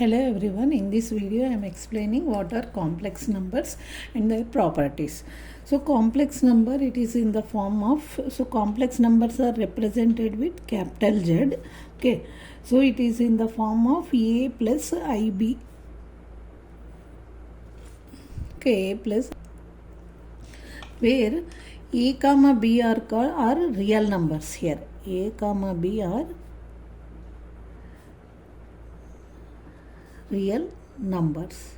Hello everyone, in this video I am explaining what are complex numbers and their properties. So complex number, it is in the form of, so complex numbers are represented with capital Z. Okay, so it is in the form of A plus IB. Okay, A plus, where A comma B are real numbers here. A comma B are real numbers.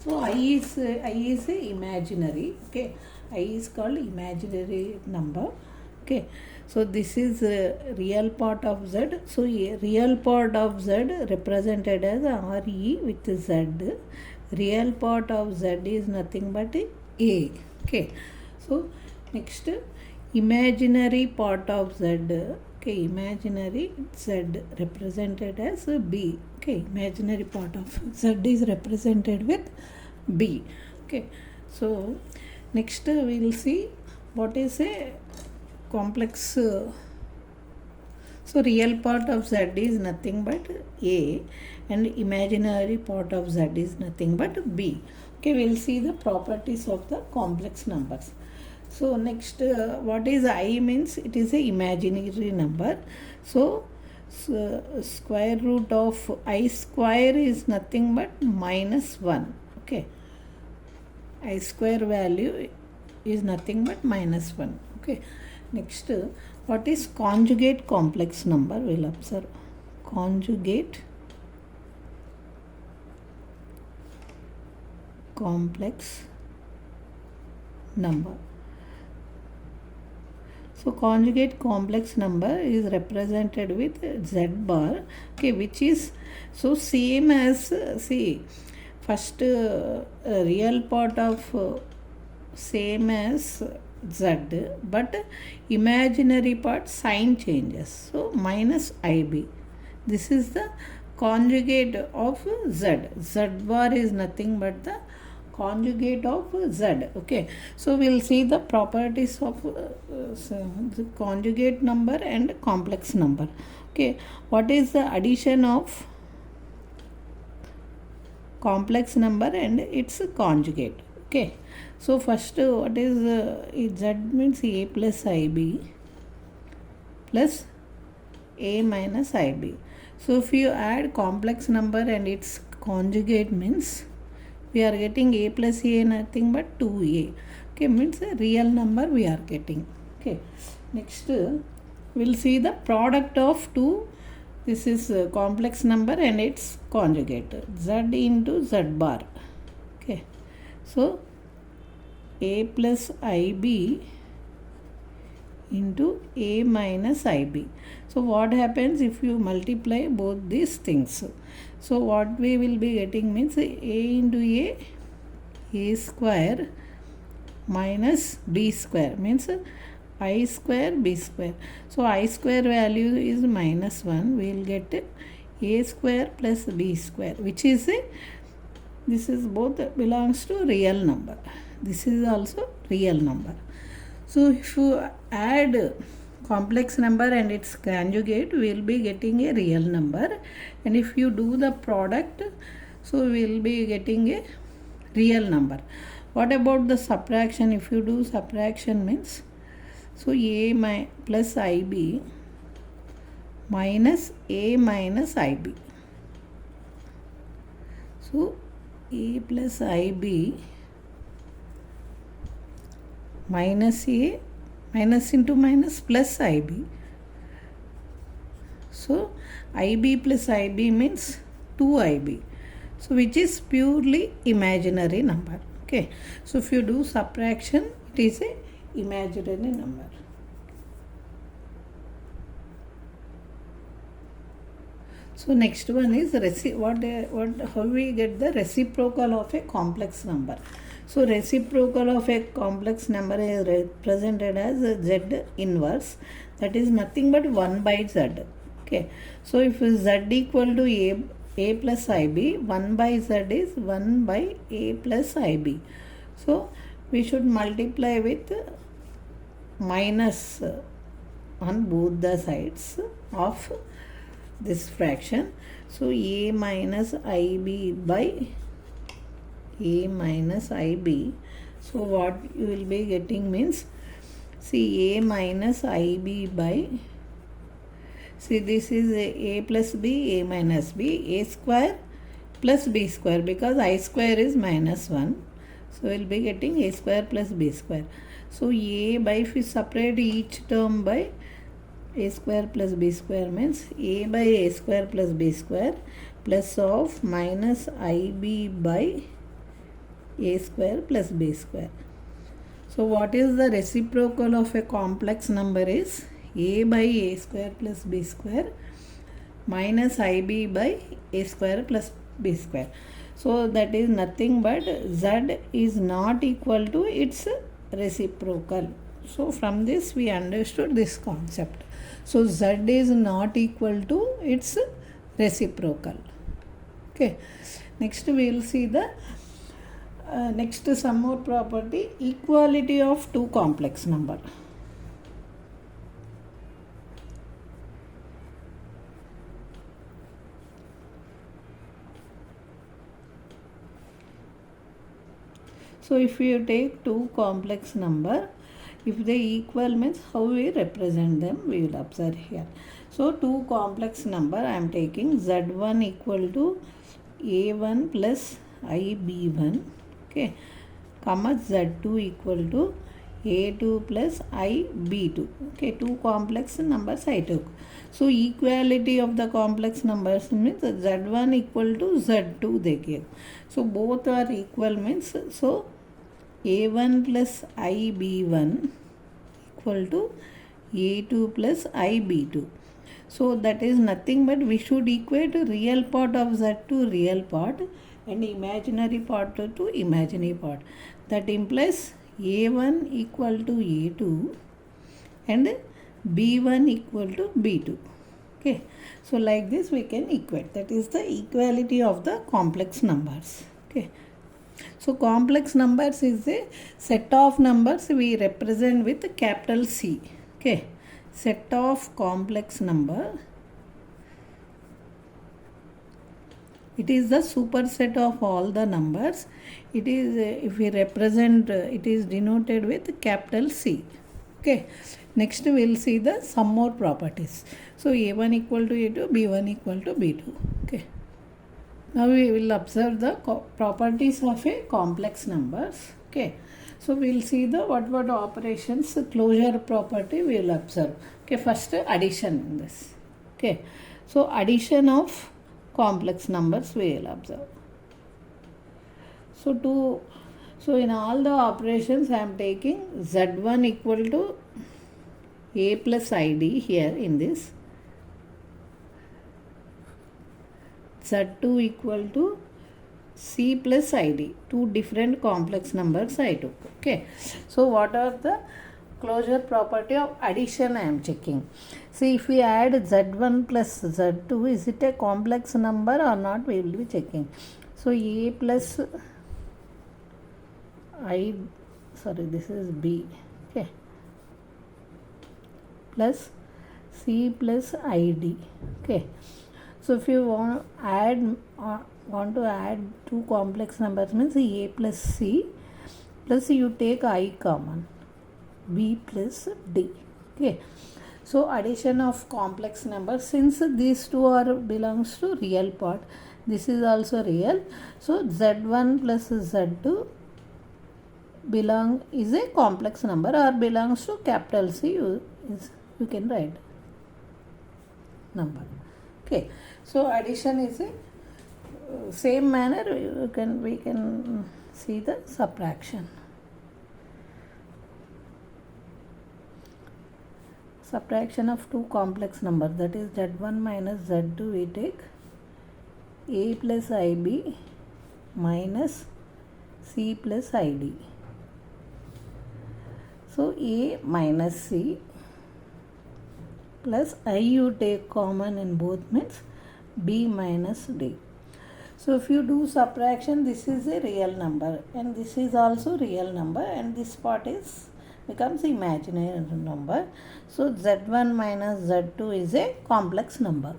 So I is imaginary. Okay, I is called imaginary number. Okay, so this is a real part of Z. So a real part of Z represented as RE with Z. Real part of Z is nothing but A. Okay, so next imaginary part of Z. Okay, imaginary Z represented as B. Okay, imaginary part of Z is represented with B. Okay, so next we will see what is a complex. So real part of Z is nothing but A and imaginary part of Z is nothing but B. Okay, we will see the properties of the complex numbers. So next, what is I means? It is a imaginary number. So square root of I square is nothing but -1. Okay, I square value is nothing but -1. Okay, next, what is conjugate complex number? We'll observe conjugate complex number. So conjugate complex number is represented with Z bar, okay, which is so same as see first real part of same as Z, but imaginary part sign changes. So minus IB. This is the conjugate of Z. Z bar is nothing but the conjugate of Z. Okay, so we'll see the properties of the conjugate number and complex number. Okay, what is the addition of complex number and its conjugate? Okay, so first what is Z means A plus IB plus A minus IB. So if you add complex number and its conjugate means we are getting A plus A nothing but 2A. Okay, means a real number we are getting. Okay, next we'll see the product of two. This is a complex number and its conjugate Z into Z bar. Okay, so A plus IB into A minus IB. So what happens if you multiply both these things? So what we will be getting means A into A square minus B square means I square B square. So I square value is -1. We will get A square plus B square, which is this is both belongs to real number. This is also real number. So if you add complex number and its conjugate, we will be getting a real number, and if you do the product, so we will be getting a real number. What about the subtraction? If you do subtraction means, so A plus IB minus A minus IB. So A plus IB minus A, minus into minus plus IB. So IB plus IB means 2IB. So which is purely imaginary number. Okay, so if you do subtraction, it is a imaginary number. So next one is how we get the reciprocal of a complex number. So reciprocal of a complex number is represented as Z inverse, that is nothing but 1 by Z. Okay, so if Z equal to A plus IB, 1 by Z is 1 by A plus IB. So we should multiply with minus on both the sides of this fraction. So a minus ib by a minus ib. So what you will be getting means, see, a minus ib by, see, this is a plus b, a minus b, a square plus b square, because I square is minus 1. So we will be getting a square plus b square. So a by, if we separate each term by a square plus b square, means a by a square plus b square plus of minus ib by a square plus b square. So what is the reciprocal of a complex number is a by a square plus b square minus ib by a square plus b square. So that is nothing but z is not equal to its reciprocal. So from this we understood this concept. So z is not equal to its reciprocal. Okay. Next we will see the next some more property, equality of two complex number. So if you take two complex number, if they equal means how we represent them, we will observe here. So two complex number I am taking, z1 equal to a1 plus ib1, okay, comma z2 equal to a2 plus ib2, okay, two complex numbers I took. So equality of the complex numbers means z1 equal to z2 they give. So both are equal means, so a1 plus ib1 equal to a2 plus ib2. So that is nothing but we should equate real part of z to real part and imaginary part to imaginary part. That implies a1 equal to a2 and b1 equal to b2. Okay, so like this we can equate. That is the equality of the complex numbers. Okay. So complex numbers is a set of numbers we represent with capital C. Okay, set of complex number. It is the superset of all the numbers. It is if we represent, it is denoted with capital C. Okay. Next we will see the some more properties. So a1 equal to a2, b1 equal to b2. Okay. Now we will observe the properties of a complex numbers. Okay. So we will see the what operations, closure property we will observe. Okay. First addition in this. Okay. So addition of complex numbers we will observe. So in all the operations I am taking z1 equal to a plus id here in this. z2 equal to c plus id, two different complex numbers I took. Okay. So what are the closure property of addition I am checking. See, if we add z1 plus z2, is it a complex number or not, we will be checking. So a plus I, sorry, this is b, okay, plus c plus id. Okay. So if you want to add two complex numbers means a plus c plus you take I common, b plus d. Okay. So addition of complex numbers, since these two are belongs to real part, this is also real. So z1 plus z2 is a complex number or belongs to capital C. You can write number. Okay. So addition is a same manner we can see the subtraction. Subtraction of two complex numbers, that is z1 minus z2, we take a plus ib minus c plus id. So a minus c plus I you take common in both means b minus d. So if you do subtraction, this is a real number and this is also real number and this part is becomes imaginary number. So z1 minus z2 is a complex number.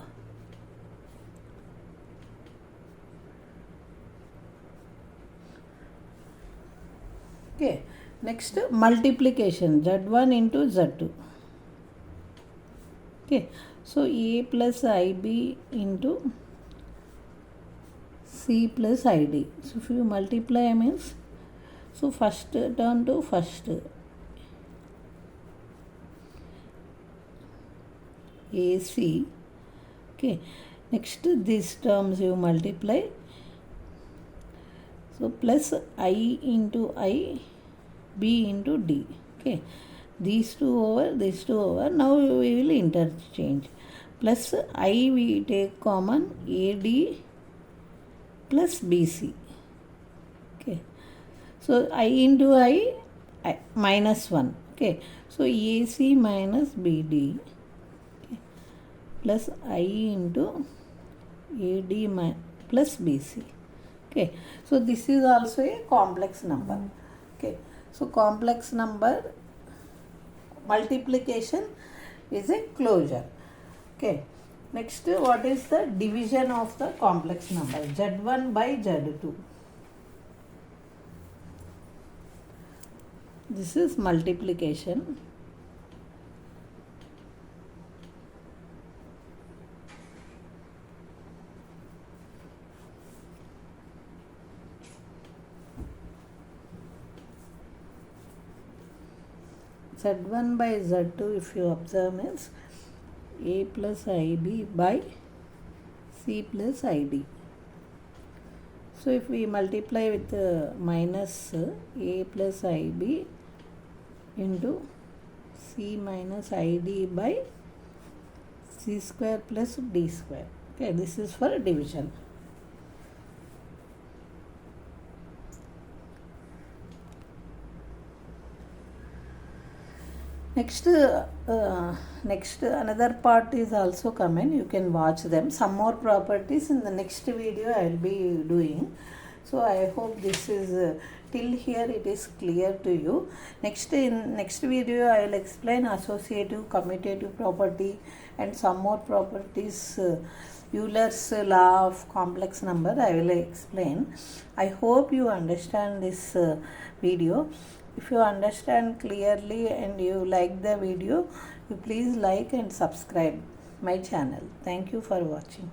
Okay, next multiplication, z1 into z2. Okay, so a plus ib into c plus id. So if you multiply means, so first turn to first, ac. Okay, next these terms you multiply, so plus I into I, b into d. Okay, these two over. Now we will interchange. Plus I we take common, ad plus bc. Okay, so I into I minus 1. Okay, so ac minus bd, okay, plus I into ad plus bc. Okay, so this is also a complex number. Okay, so complex number multiplication is a closure. Okay, next what is the division of the complex number? z1 by z2. This is multiplication. z1 by z2, if you observe, means a plus ib by c plus id. So if we multiply with minus a plus ib into c minus id by c square plus d square. Okay, this is for division. Next another part is also coming. You can watch them. Some more properties in the next video I will be doing. So I hope this is till here it is clear to you. In next video I will explain associative, commutative property and some more properties. Euler's law of complex number I will explain. I hope you understand this video. If you understand clearly and you like the video, you please like and subscribe my channel. Thank you for watching.